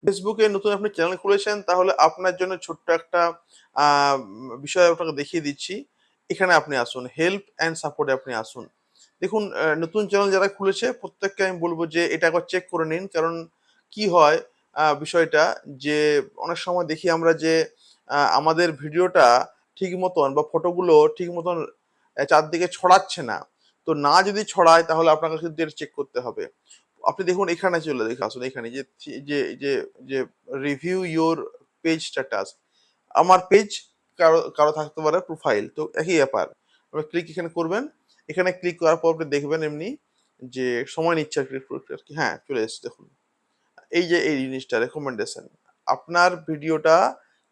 ফেসবুকে নতুন আপনি চ্যানেল খুলেছেন তাহলে আপনার জন্য ছোট্ট একটা বিষয় আপনাকে দেখিয়ে দিচ্ছি। এখানে আপনি আসুন, হেল্প অ্যান্ড সাপোর্টে আপনি আসুন। দেখুন নতুন চ্যানেল যারা খুলেছে প্রত্যেককে আমি বলব যে এটা একবার চেক করে নিন। কারণ কি হয় বিষয়টা যে অনেক সময় দেখি আমরা যে আমাদের ভিডিওটা ঠিক মতন বা ফটোগুলো ঠিক মতন চারদিকে ছড়াচ্ছে না। তো না যদি ছড়ায় তাহলে আপনাকে কিন্তু এটা চেক করতে হবে। আপনি দেখুন এখানে চলে দেখে আসুন এখানে যে রিভিউ ইওর পেজ স্ট্যাটাস। আমার পেজ কারো কারো থাকতে পারে প্রোফাইল, তো একই ব্যাপার। আপনি ক্লিক এখানে করবেন। এখানে ক্লিক করার পর আপনি দেখবেন এমনি যে সময় নিচ্ছে আর কি আর কি। হ্যাঁ, চলে এসেছে দেখুন। এই যে এই জিনিসটা রেকমেন্ডেশন, আপনার ভিডিওটা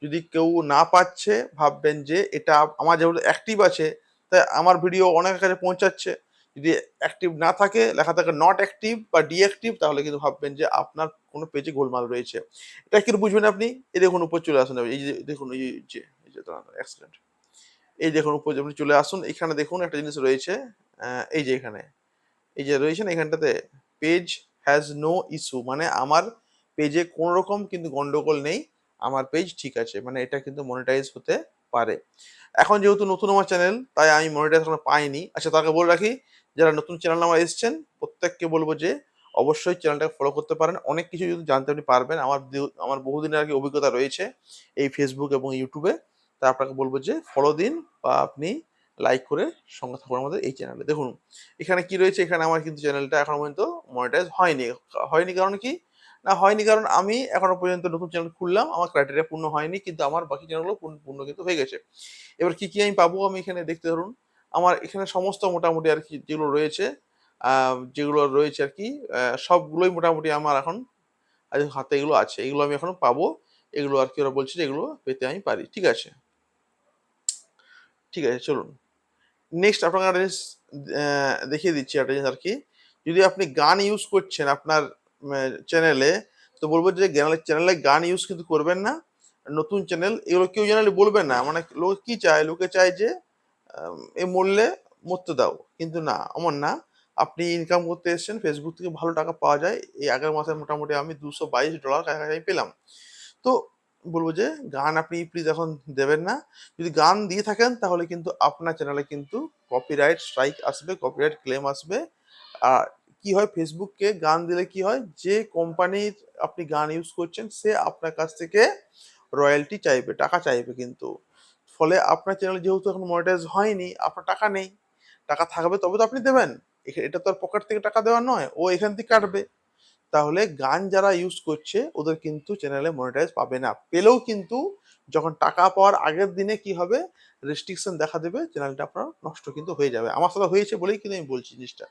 যদি কেউ না পাচ্ছে ভাববেন যে এটা আমার যেহেতু অ্যাক্টিভ আছে তাই আমার ভিডিও অনেকের কাছে পৌঁছাচ্ছে। যদি অ্যাক্টিভ না থাকে, লেখা থাকে নট অ্যাক্টিভ বা ডিঅ্যাক্টিভ, তাহলে কিন্তু ভাববেন যে আপনার কোনো পেজে গোলমাল রয়েছে। এটা কি করে বুঝবেন আপনি? এই দেখুন উপর চলে আসুন, এই যে দেখুন এই যে দাঁড়ান অ্যাক্সিডেন্ট। এই দেখুন উপর আপনি চলে আসুন, এখানে দেখুন একটা জিনিস রয়েছে। এই যে এখানে এই যে রয়েছে না এখানটাতে, পেজ হ্যাজ নো ইস্যু, মানে আমার পেজে কোনো রকম কিন্তু গন্ডগোল নেই, আমার পেজ ঠিক আছে, মানে এটা কিন্তু মনিটাইজ হতে পারে। এখন যেহেতু নতুন আমার চ্যানেল তাই আমি মনিটাইজ এখনো পাইনি। আচ্ছা, তাকে বলে রাখি যারা নতুন চ্যানেল আমার এসছেন প্রত্যেককে বলবো যে অবশ্যই চ্যানেলটাকে ফলো করতে পারেন, অনেক কিছু যদি জানতে আপনি পারবেন। আমার বহুদিনের আর কি অভিজ্ঞতা রয়েছে এই ফেসবুক এবং ইউটিউবে। তা আপনাকে বলবো যে ফলো দিন বা আপনি লাইক করে সঙ্গে থাকুন আমাদের এই চ্যানেলে। দেখুন এখানে কি রয়েছে, এখানে আমার কিন্তু চ্যানেলটা এখনো পর্যন্ত মনিটাইজ হয়নি। হয়নি কারণ কি? না হয়নি কারণ আমি এখনো পর্যন্ত নতুন চ্যানেল খুললাম, আমার ক্রাইটেরিয়া পূর্ণ হয়নি, কিন্তু আমার বাকি চ্যানেলগুলো পূর্ণ কিন্তু হয়ে গেছে। এবার কি আমি পাবো আমি এখানে দেখতে ধরুন, আমার এখানে সমস্ত মোটামুটি আর কি যেগুলো রয়েছে আর কি সবগুলোই মোটামুটি আমার এখন হাতে এগুলো আছে, এগুলো আমি এখনো পাবো। এগুলো আর কি ওরা বলছে যে এগুলো পেতে আমি পারি। ঠিক আছে, ঠিক আছে, চলুন নেক্সট আপনাকে একটা জিনিস দেখিয়ে দিচ্ছি একটা জিনিস আর কি। যদি আপনি গান ইউজ করছেন আপনার চ্যানেলে, তো বলবো যে চ্যানেলে গান ইউজ কিন্তু করবেন না। নতুন চ্যানেল এগুলো কেউ জেনারেলি বলবে না, মানে লোক কি চায়, লোকে চায় যে এ মরলে মরতে দাও, কিন্তু না, অমন না। আপনি ইনকাম করতে এসেছেন, ফেসবুক থেকে ভালো টাকা পাওয়া যায়। এই আগের মাসে মোটামুটি আমি $222 কাছাকাছি পেলাম। তো বলবো যে গান আপনি প্লিজ এখন দেবেন না। যদি গান দিয়ে থাকেন তাহলে কিন্তু আপনার চ্যানেলে কিন্তু কপিরাইট স্ট্রাইক আসবে, কপিরাইট ক্লেম আসবে। আর কি হয়, ফেসবুককে গান দিলে কি হয়, যে কোম্পানির আপনি গান ইউজ করছেন সে আপনার কাছ থেকে রয়্যালটি চাইবে, টাকা চাইবে কিন্তু। ফলে আপনার চ্যানেল যেহেতু এখন মনিটাইজ হয়নি, আপনার টাকা নেই। টাকা থাকবে তবে তো আপনি দেবেন। এটা তো আর পকেট থেকে টাকা দেওয়া নয়, ও এখান থেকে কাটবে। তাহলে গান যারা ইউজ করছে ওদের কিন্তু চ্যানেলে মনিটাইজ পাবে না। পেলেও কিন্তু যখন টাকা পাওয়ার আগের দিনে কি হবে, রেস্ট্রিকশন দেখা দেবে, চ্যানেলটা আপনার নষ্ট কিন্তু হয়ে যাবে। আমার সাথে হয়েছে বলেই কিন্তু আমি বলছি জিনিসটা।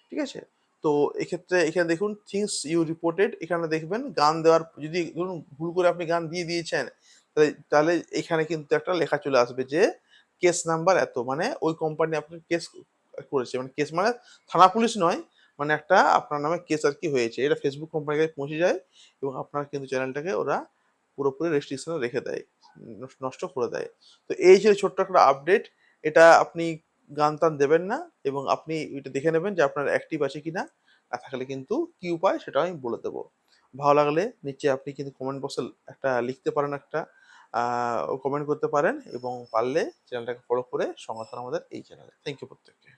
ঠিক আছে? তো এক্ষেত্রে এখানে দেখুন থিংস ইউ রিপোর্টেড, এখানে দেখবেন গান দেওয়ার যদি ধরুন ভুল করে আপনি গান দিয়ে দিয়েছেন, তাহলে এখানে কিন্তু একটা লেখা চলে আসবে যে কেস নাম্বার এত, মানে ওই কোম্পানি আপনার কেস করেছে, মানে কেস মানে থানা পুলিশ নয়, মানে একটা আপনার নামে কেস আর কি হয়েছে। এটা ফেসবুক কোম্পানির কাছে পৌঁছে যায় এবং আপনার কিন্তু চ্যানেলটাকে ওরা পুরোপুরি রেস্ট্রিকশনে রেখে দেয়, নষ্ট করে দেয়। তো এই ছিল ছোট্ট একটা আপডেট। এটা আপনি গান টান দেবেন না এবং আপনি এটা দেখে নেবেন যে আপনার অ্যাক্টিভ আছে কিনা। না থাকলে কিন্তু কি উপায় সেটা আমি বলে দেবো। ভালো লাগলে নিচে আপনি কিন্তু কমেন্ট বক্সে একটা লিখতে পারেন, একটা কমেন্ট করতে পারেন এবং পারলে চ্যানেলটাকে ফলো করে সঙ্গে থাকুন আমাদের এই চ্যানেলে। থ্যাংক ইউ প্রত্যেককে।